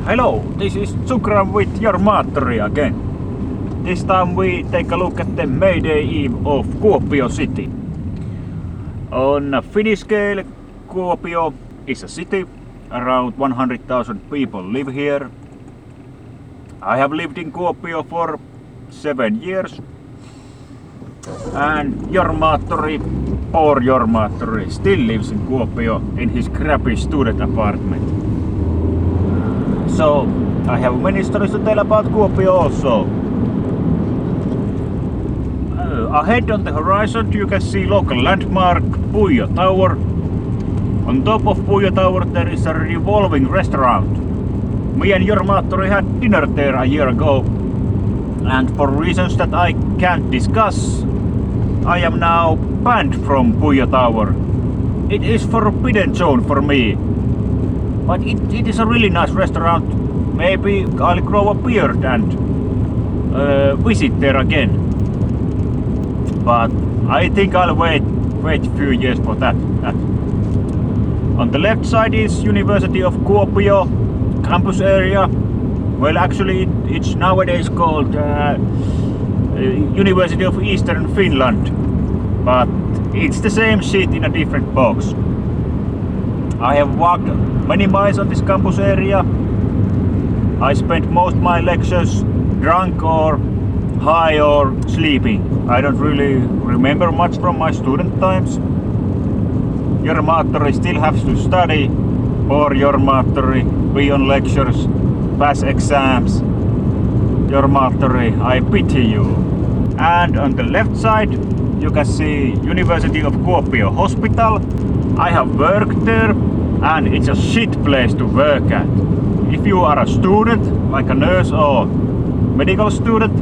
Hello, this is Zugram with Jormaattori again. This time we take a look at the May Day Eve of Kuopio city. On a Finnish scale, Kuopio is a city. Around 100,000 people live here. I have lived in Kuopio for 7 years. And Jormaattori, poor Jormaattori, still lives in Kuopio in his crappy student apartment. So I have many stories to tell about Kuopio also. Ahead on the horizon you can see local landmark Puijo Tower. On top of Puijo Tower there is a revolving restaurant. Me and Jormaattori had dinner there a year ago, and for reasons that I can't discuss, I am now banned from Puijo Tower. It is forbidden zone for me. But it is a really nice restaurant. Maybe I'll grow a beard and visit there again. But I think I'll wait a few years for that. On the left side is University of Kuopio campus area. Well, actually it's nowadays called University of Eastern Finland. But it's the same shit in a different box. I have walked many miles on this campus area. I spent most my lectures drunk or high or sleeping. I don't really remember much from my student times. Jormaattori still has to study. Poor Jormaattori, be on lectures, pass exams. Jormaattori, I pity you. And on the left side you can see University of Kuopio Hospital. I have worked there and it's a shit place to work at. If you are a student, like a nurse or medical student,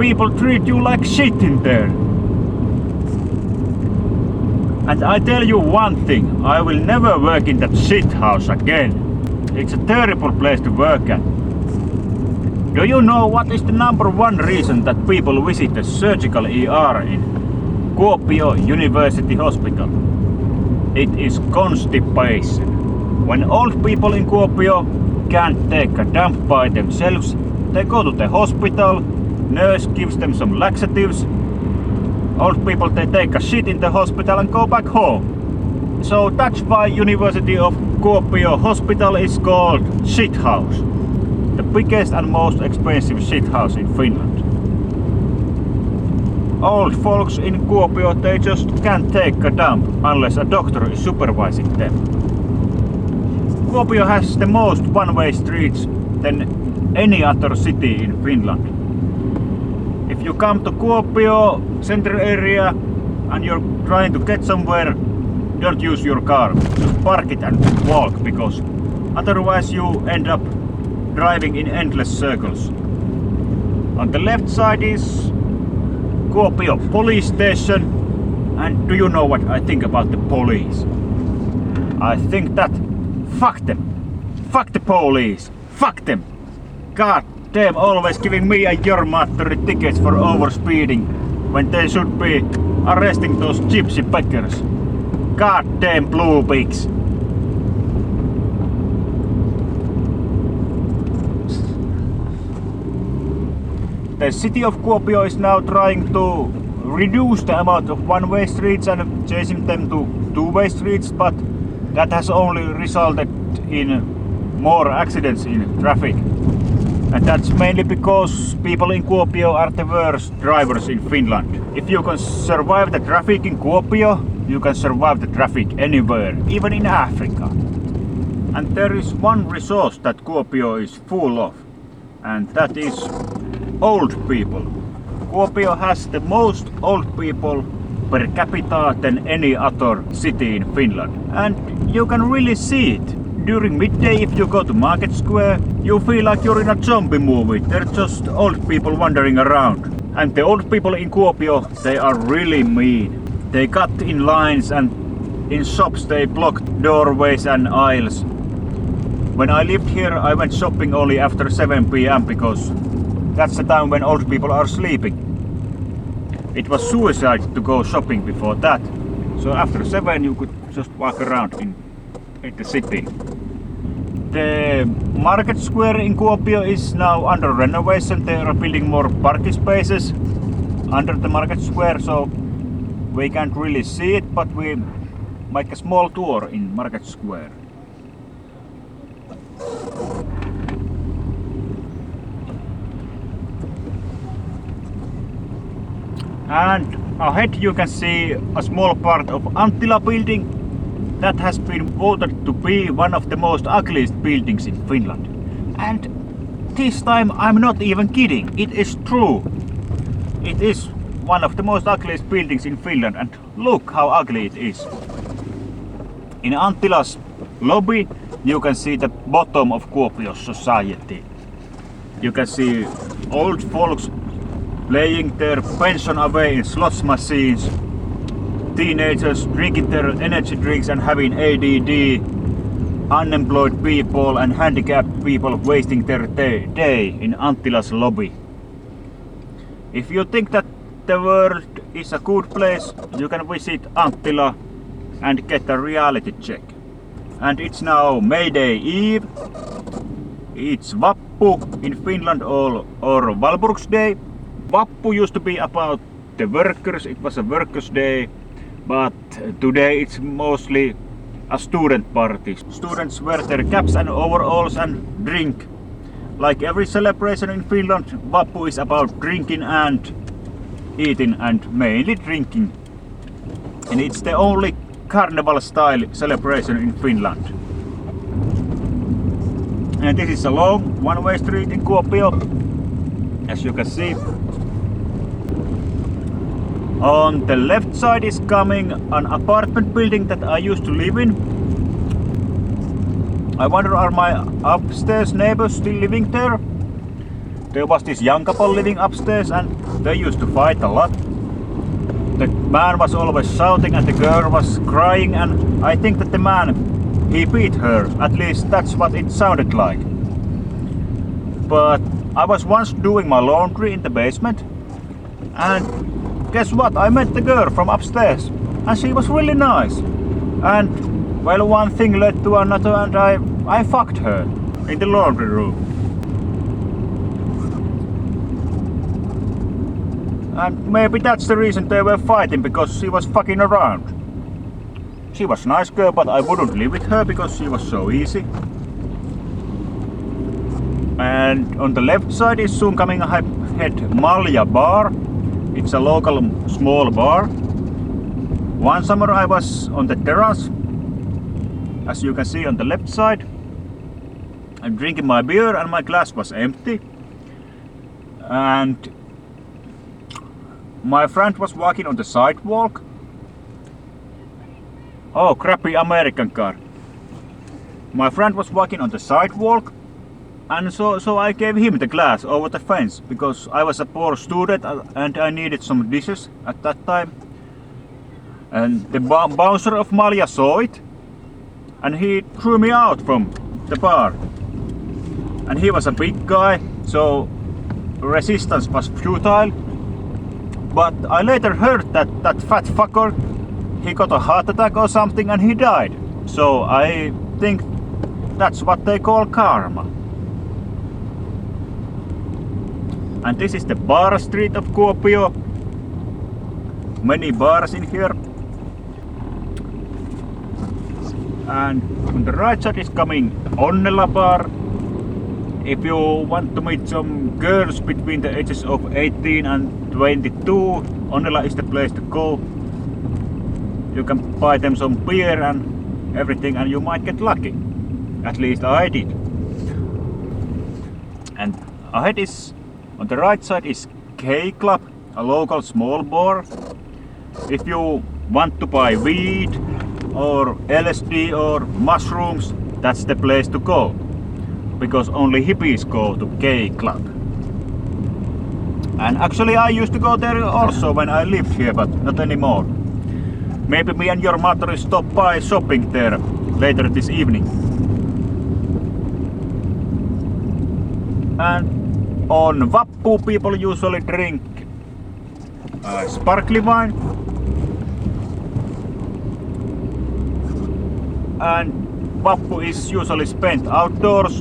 people treat you like shit in there. And I tell you one thing, I will never work in that shit house again. It's a terrible place to work at. Do you know what is the number one reason that people visit the surgical ER in Kuopio University Hospital? It is constipation. When old people in Kuopio can't take a dump by themselves, they go to the hospital, nurse gives them some laxatives. Old people, they take a shit in the hospital and go back home. So that's why University of Kuopio Hospital is called shit house. The biggest and most expensive shit house in Finland. Old folks in Kuopio, they just can't take a dump unless a doctor is supervising them. Kuopio has the most one-way streets than any other city in Finland. If you come to Kuopio center area and you're trying to get somewhere, don't use your car. Just park it and walk, because otherwise you end up driving in endless circles. On the left side is Kuopio police station. And do you know what I think about the police? I think that fuck them. Fuck the police. Fuck them. God damn, always giving me and Jormaattori tickets for overspeeding when they should be arresting those gypsy beggars. God damn blue pigs. The city of Kuopio is now trying to reduce the amount of one-way streets and changing them to two-way streets, but that has only resulted in more accidents in traffic. And that's mainly because people in Kuopio are the worst drivers in Finland. If you can survive the traffic in Kuopio, you can survive the traffic anywhere, even in Africa. And there is one resource that Kuopio is full of, and that is old people. Kuopio has the most old people per capita than any other city in Finland. And you can really see it. During midday, if you go to Market Square, you feel like you're in a zombie movie. They're just old people wandering around. And the old people in Kuopio, they are really mean. They cut in lines, and in shops they block doorways and aisles. When I lived here, I went shopping only after 7 p.m. because that's the time when old people are sleeping. It was suicide to go shopping before that. So after 7 you could just walk around in the city. The market square in Kuopio is now under renovation. They are building more parking spaces under the market square, so we can't really see it, but we make a small tour in market square. And ahead you can see a small part of Anttila building that has been voted to be one of the most ugliest buildings in Finland. And this time I'm not even kidding, it is true. It is one of the most ugliest buildings in Finland, and look how ugly it is. In Anttila's lobby you can see the bottom of Kuopio's society. You can see old folks playing their pension away in slots machines, teenagers drinking their energy drinks and having ADD, unemployed people and handicapped people wasting their day in Anttila's lobby. If you think that the world is a good place, you can visit Anttila and get a reality check. And it's now May Day Eve. It's Vappu in Finland or Walpurgis Day. Vappu used to be about the workers, it was a workers' day, but today it's mostly a student party. Students wear their caps and overalls and drink. Like every celebration in Finland, Vappu is about drinking and eating, and mainly drinking. And it's the only carnival style celebration in Finland. And this is a long one-way street in Kuopio, as you can see. On the left side is coming an apartment building that I used to live in. I wonder, are my upstairs neighbors still living there? There was this young couple living upstairs and they used to fight a lot. The man was always shouting and the girl was crying, and I think that the man, he beat her. At least that's what it sounded like. But I was once doing my laundry in the basement, and guess what? I met the girl from upstairs and she was really nice. And well, one thing led to another and I fucked her in the laundry room. And maybe that's the reason they were fighting, because she was fucking around. She was a nice girl, but I wouldn't live with her because she was so easy. And on the left side is soon coming ahead Malja bar. It's a local small bar. One summer I was on the terrace, as you can see on the left side. I'm drinking my beer and my glass was empty. And my friend was walking on the sidewalk. Oh, crappy American car. My friend was walking on the sidewalk. And so I gave him the glass over the fence, because I was a poor student and I needed some dishes at that time. And the bouncer of Malja saw it and he threw me out from the bar. And he was a big guy, so resistance was futile. But I later heard that that fat fucker, he got a heart attack or something and he died. So I think that's what they call karma. And this is the bar street of Kuopio. Many bars in here. And on the right side is coming Onnela bar. If you want to meet some girls between the ages of 18 and 22, Onnela is the place to go. You can buy them some beer and everything and you might get lucky. At least I did. And ahead is, on the right side is K-Club, a local small bar. If you want to buy weed or LSD or mushrooms, that's the place to go. Because only hippies go to K-Club. And actually I used to go there also when I lived here, but not anymore. Maybe me and Jormaattori stop by shopping there later this evening. And on Vappu people usually drink sparkling wine. And Vappu is usually spent outdoors.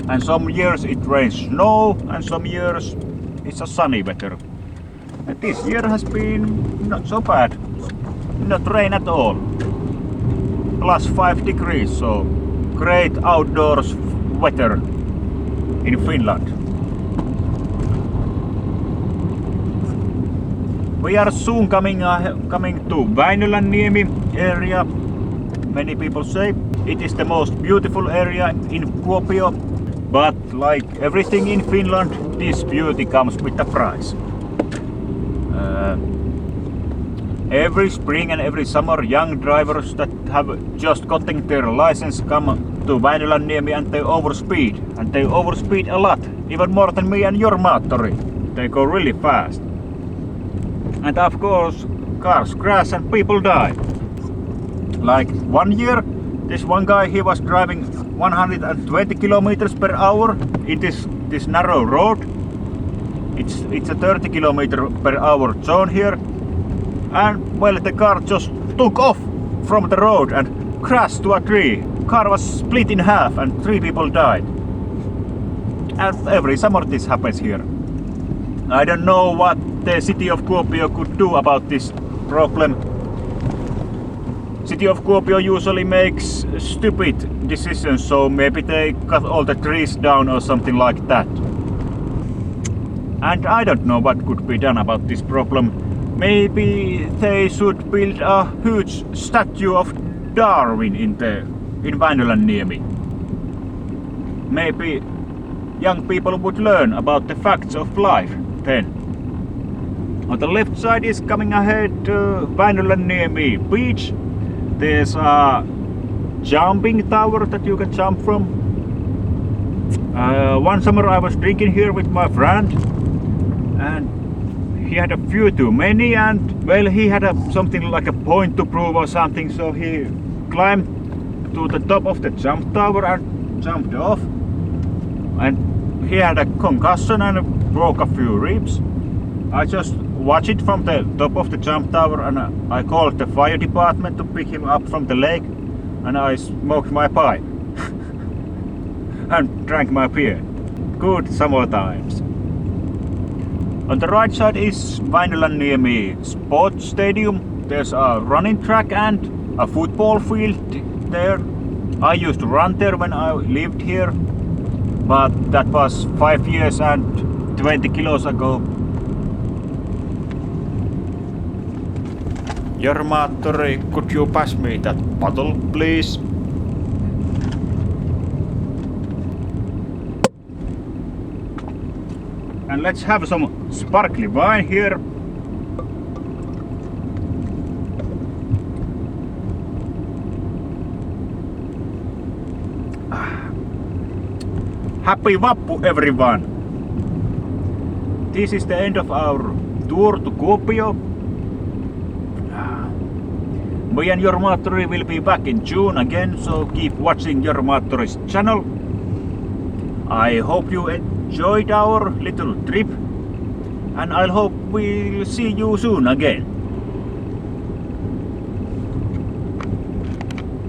And some years it rains snow, and some years it's a sunny weather. And this year has been not so bad. Not rain at all. Plus 5 degrees, so great outdoors weather in Finland. We are soon coming to Väinölänniemi area. Many people say it is the most beautiful area in Kuopio. But like everything in Finland, this beauty comes with a price. Every spring and every summer, young drivers that have just gotten their license come to Väinölänniemi and they overspeed. And they overspeed a lot, even more than me and Jormaattori. They go really fast. And of course, cars crash and people die. Like one year, this one guy, he was driving 120 kilometers per hour in this narrow road. It's a 30 kilometer per hour zone here. And well, the car just took off from the road and crashed to a tree. Car was split in half and 3 people died. And every summer this happens here. I don't know what the city of Kuopio could do about this problem. City of Kuopio usually makes stupid decisions, so maybe they cut all the trees down or something like that. And I don't know what could be done about this problem. Maybe they should build a huge statue of Darwin in Väinölänniemi. Maybe young people would learn about the facts of life then. On the left side is coming ahead Väinölänniemi beach. There's a jumping tower that you can jump from. One summer I was drinking here with my friend and he had a few too many and well, he had something like a point to prove or something, so he climbed to the top of the jump tower and jumped off. And he had a concussion and broke a few ribs. I just watched it from the top of the jump tower and I called the fire department to pick him up from the lake and I smoked my pipe and drank my beer. Good summer times. On the right side is Väinölänniemi sports stadium. There's a running track and a football field there. I used to run there when I lived here, but that was 5 years and 20 kilos ago. Jormaattori, could you pass me that bottle, please? And let's have some sparkly wine here. Happy Vappu, everyone! This is the end of our tour to Kuopio. Me and Jormaattori will be back in June again, so keep watching Jormaattori's channel. I hope you enjoyed our little trip and I hope we'll see you soon again.